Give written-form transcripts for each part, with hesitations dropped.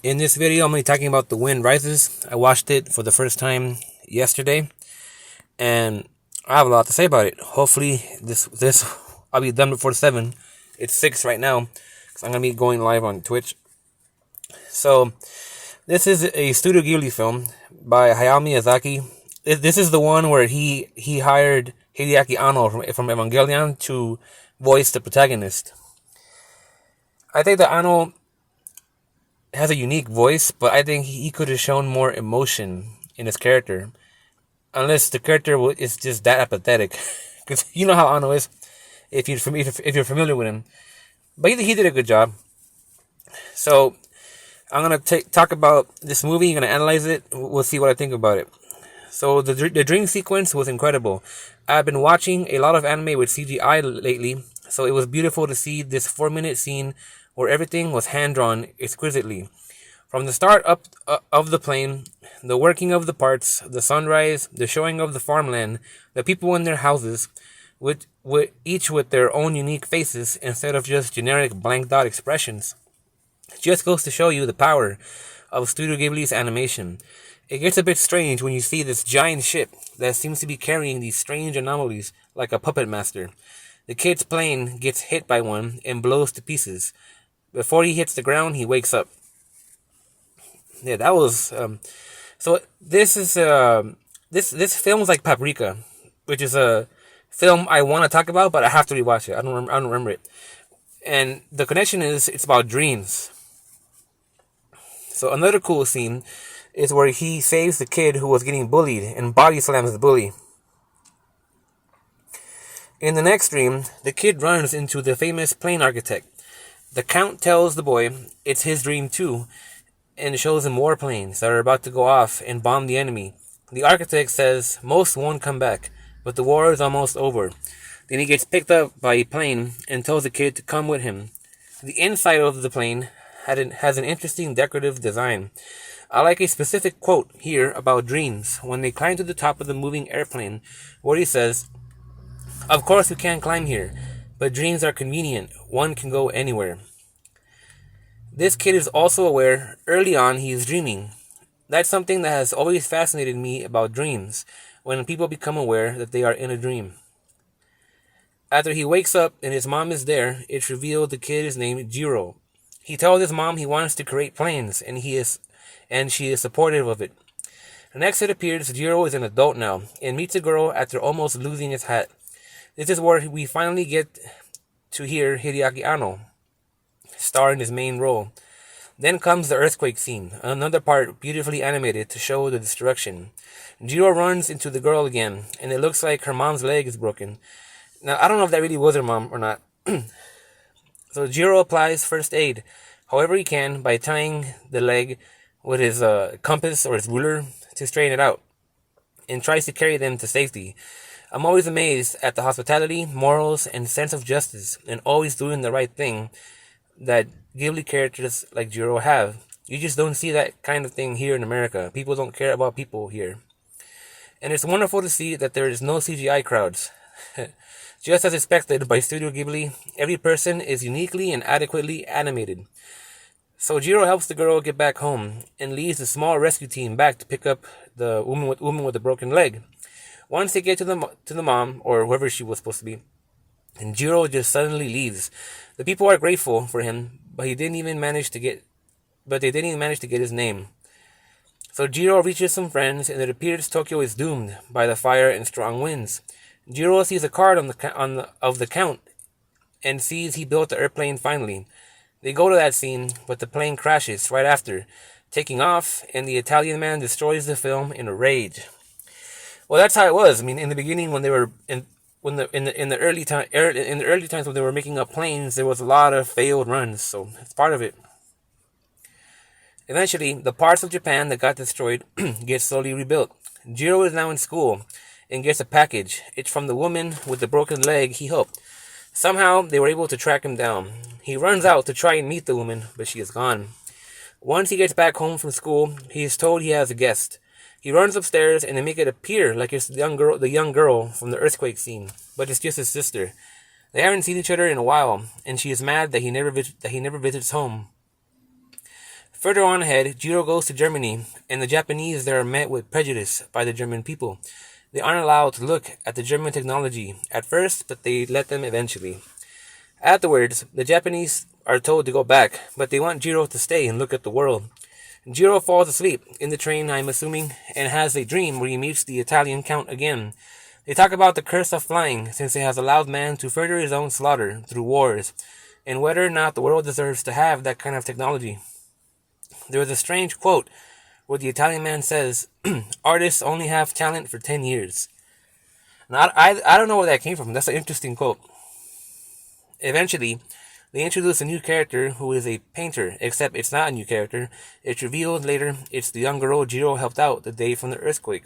In this video, I'm going to be talking about The Wind Rises. I watched it for the first time yesterday, and I have a lot to say about it. Hopefully, this I'll be done before 7. It's 6 right now, because I'm going to be going live on Twitch. So, this is a Studio Ghibli film by Hayao Miyazaki. This is the one where he hired Hideaki Anno from Evangelion to voice the protagonist. I think that Anno has a unique voice, but I think he could have shown more emotion in his character. Unless the character is just that apathetic. Because you know how Anno is, if you're familiar with him. But he did a good job. So, I'm going to talk about this movie. I'm going to analyze it. We'll see what I think about it. So, the dream sequence was incredible. I've been watching a lot of anime with CGI lately, so it was beautiful to see this 4-minute scene where everything was hand-drawn exquisitely. From the start up of the plane, the working of the parts, the sunrise, the showing of the farmland, the people in their houses, with each with their own unique faces instead of just generic blank dot expressions. It just goes to show you the power of Studio Ghibli's animation. It gets a bit strange when you see this giant ship that seems to be carrying these strange anomalies like a puppet master. The kid's plane gets hit by one and blows to pieces. Before he hits the ground, he wakes up. Yeah, that was so. This is this film is like Paprika, which is a film I want to talk about, but I have to rewatch it. I don't remember it. And the connection is it's about dreams. So another cool scene is where he saves the kid who was getting bullied and body slams the bully. In the next dream, the kid runs into the famous plane architect. The Count tells the boy it's his dream too, and shows him war planes that are about to go off and bomb the enemy. The architect says most won't come back, but the war is almost over. Then he gets picked up by a plane and tells the kid to come with him. The inside of the plane has an interesting decorative design. I like a specific quote here about dreams when they climb to the top of the moving airplane, where he says, "Of course we can't climb here, but dreams are convenient. One can go anywhere." This kid is also aware early on he is dreaming. That's something that has always fascinated me about dreams, when people become aware that they are in a dream. After he wakes up and his mom is there, it's revealed the kid is named Jiro. He tells his mom he wants to create planes, and she is supportive of it. Next it appears Jiro is an adult now, and meets a girl after almost losing his hat. This is where we finally get to hear Hideaki Anno star in his main role. Then comes the earthquake scene, another part beautifully animated to show the destruction. Jiro runs into the girl again, and it looks like her mom's leg is broken. Now, I don't know if that really was her mom or not. So Jiro applies first aid, however he can, by tying the leg with his compass or his ruler to straighten it out, and tries to carry them to safety. I'm always amazed at the hospitality, morals, and sense of justice, and always doing the right thing that Ghibli characters like Jiro have. You just don't see that kind of thing here in America. People don't care about people here. And it's wonderful to see that there is no CGI crowds. Just as expected by Studio Ghibli, every person is uniquely and adequately animated. So Jiro helps the girl get back home and leads the small rescue team back to pick up the woman with the broken leg. Once they get to the mom, or whoever she was supposed to be, and Jiro just suddenly leaves. The people are grateful for him, but they didn't even manage to get his name. So Jiro reaches some friends, and it appears Tokyo is doomed by the fire and strong winds. Jiro sees a card of the Count, and sees he built the airplane finally. They go to that scene, but the plane crashes right after, taking off, and the Italian man destroys the film in a rage. Well, that's how it was. I mean, in the beginning, when they were in the early times when they were making up planes, there was a lot of failed runs, so it's part of it. Eventually, the parts of Japan that got destroyed get slowly rebuilt. Jiro is now in school and gets a package. It's from the woman with the broken leg he helped. Somehow, they were able to track him down. He runs out to try and meet the woman, but she is gone. Once he gets back home from school, he is told he has a guest. He runs upstairs and they make it appear like it's the young girl from the earthquake scene, but it's just his sister. They haven't seen each other in a while, and she is mad that he never visits home. Further on ahead, Jiro goes to Germany, and the Japanese there are met with prejudice by the German people. They aren't allowed to look at the German technology at first, but they let them eventually. Afterwards, the Japanese are told to go back, but they want Jiro to stay and look at the world. Jiro falls asleep in the train, I'm assuming, and has a dream where he meets the Italian Count again. They talk about the curse of flying, since it has allowed man to further his own slaughter through wars, and whether or not the world deserves to have that kind of technology. There is a strange quote where the Italian man says, artists only have talent for 10 years. Now, I don't know where that came from. That's an interesting quote. Eventually, they introduce a new character who is a painter, except it's not a new character. It's revealed later it's the young girl Jiro helped out the day from the earthquake.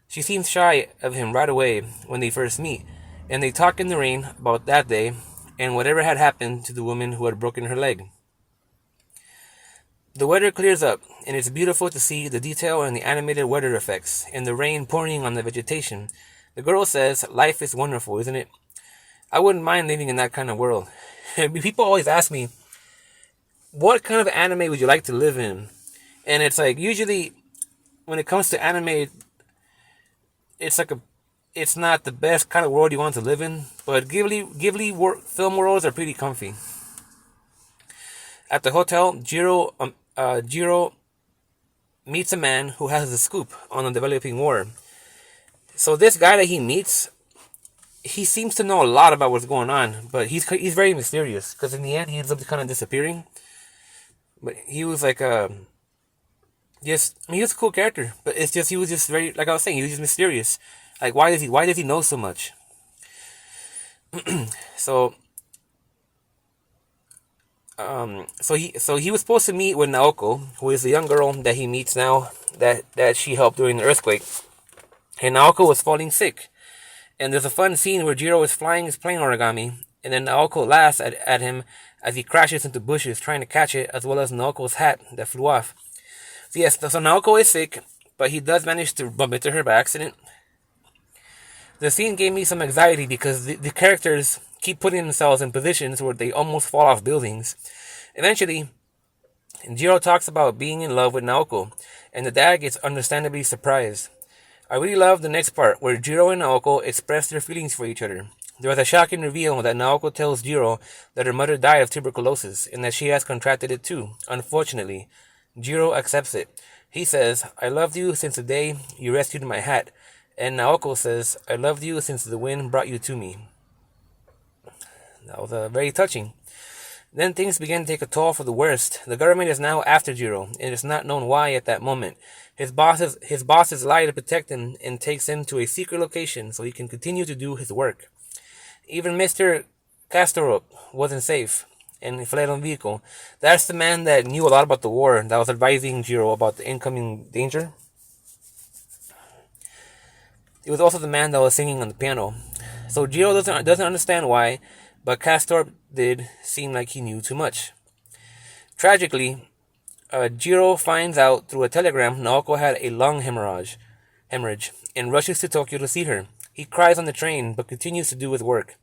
She seems shy of him right away when they first meet, and they talk in the rain about that day and whatever had happened to the woman who had broken her leg. The weather clears up, and it's beautiful to see the detail and the animated weather effects, and the rain pouring on the vegetation. The girl says, life is wonderful, isn't it? I wouldn't mind living in that kind of world. People always ask me, what kind of anime would you like to live in? And it's like, usually, when it comes to anime, it's not the best kind of world you want to live in, but Ghibli film worlds are pretty comfy. At the hotel, Jiro meets a man who has a scoop on the developing war. So this guy that he meets, he seems to know a lot about what's going on, but he's very mysterious, because in the end he ends up kind of disappearing. But he was like he was a cool character, but it's just he was just very, like I was saying, he was just mysterious. Like why does he know so much? So he was supposed to meet with Naoko, who is the young girl that he meets now that she helped during the earthquake. And Naoko was falling sick. And there's a fun scene where Jiro is flying his plane origami, and then Naoko laughs at him as he crashes into bushes trying to catch it, as well as Naoko's hat that flew off. So yes, so Naoko is sick, but he does manage to bump into her by accident. The scene gave me some anxiety because the characters keep putting themselves in positions where they almost fall off buildings. Eventually, Jiro talks about being in love with Naoko, and the dad gets understandably surprised. I really love the next part, where Jiro and Naoko express their feelings for each other. There was a shocking reveal that Naoko tells Jiro that her mother died of tuberculosis, and that she has contracted it too, unfortunately. Jiro accepts it. He says, I loved you since the day you rescued my hat, and Naoko says, I loved you since the wind brought you to me. That was very touching. Then things began to take a toll for the worst. The government is now after Jiro, and it's not known why at that moment. His bosses lie to protect him and takes him to a secret location so he can continue to do his work. Even Mr. Castorop wasn't safe and fled on vehicle. That's the man that knew a lot about the war, that was advising Jiro about the incoming danger. He was also the man that was singing on the piano. So Jiro doesn't understand why, but Castorp did seem like he knew too much. Tragically, Jiro finds out through a telegram Naoko had a lung hemorrhage and rushes to Tokyo to see her. He cries on the train, but continues to do his work.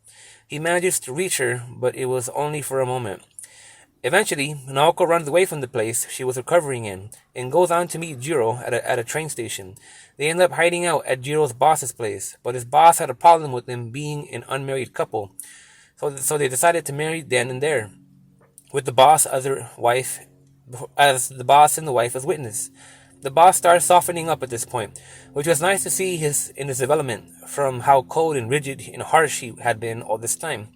He manages to reach her, but it was only for a moment. Eventually, Naoko runs away from the place she was recovering in, and goes on to meet Jiro at a train station. They end up hiding out at Jiro's boss's place, but his boss had a problem with them being an unmarried couple. So they decided to marry then and there, with the boss as the boss and the wife as witness. The boss starts softening up at this point, which was nice to see in his development from how cold and rigid and harsh he had been all this time.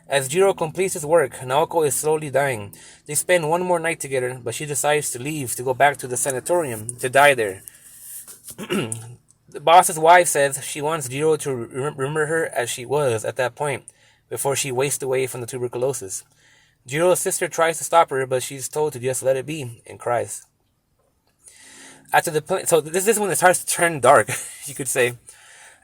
As Jiro completes his work, Naoko is slowly dying. They spend one more night together, but she decides to leave to go back to the sanatorium to die there. The boss's wife says she wants Jiro to remember her as she was at that point, before she wastes away from the tuberculosis. Jiro's sister tries to stop her, but she's told to just let it be, and cries. So this is when it starts to turn dark, you could say.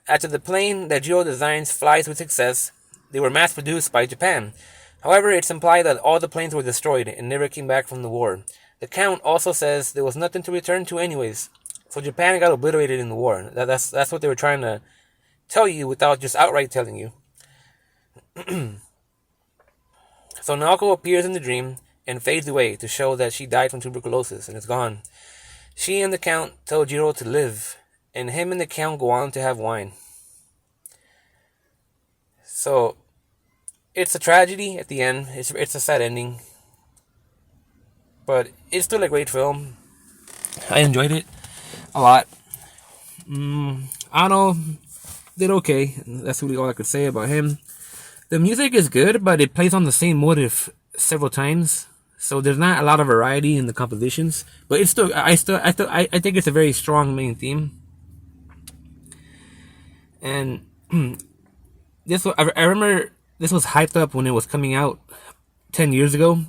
After the plane that Jiro designs flies with success, they were mass-produced by Japan. However, it's implied that all the planes were destroyed and never came back from the war. The Count also says there was nothing to return to anyways, so Japan got obliterated in the war. That's what they were trying to tell you without just outright telling you. So Naoko appears in the dream and fades away to show that she died from tuberculosis and is gone. She and the Count tell Jiro to live, and him and the Count go on to have wine. So, it's a tragedy at the end. It's a sad ending. But it's still a great film. I enjoyed it a lot. I don't know, did okay. That's really all I could say about him. The music is good, but it plays on the same motive several times, so there's not a lot of variety in the compositions. But it's still, I think it's a very strong main theme. And I remember this was hyped up when it was coming out 10 years ago.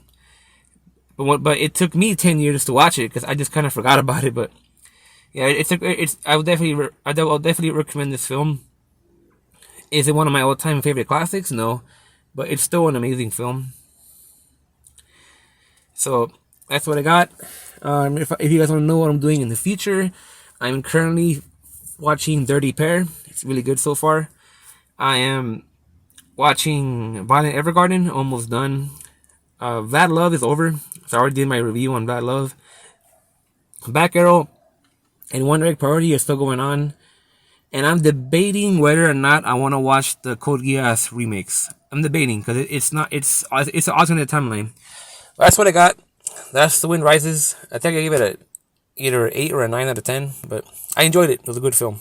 But it took me 10 years to watch it because I just kind of forgot about it. But yeah, I will definitely recommend this film. Is it one of my all-time favorite classics? No, but it's still an amazing film. So that's what I got. If you guys want to know what I'm doing in the future, I'm currently watching Dirty Pair. It's really good so far. I am watching Violet Evergarden, almost done. Bad Love is over. So I already did my review on Bad Love. Back Arrow and Wonder Egg Priority are still going on. And I'm debating whether or not I want to watch the Code Geass remakes. I'm debating because it's an alternate timeline. That's what I got. That's The Wind Rises. I think I gave it either 8 or a 9 out of 10. But I enjoyed it. It was a good film.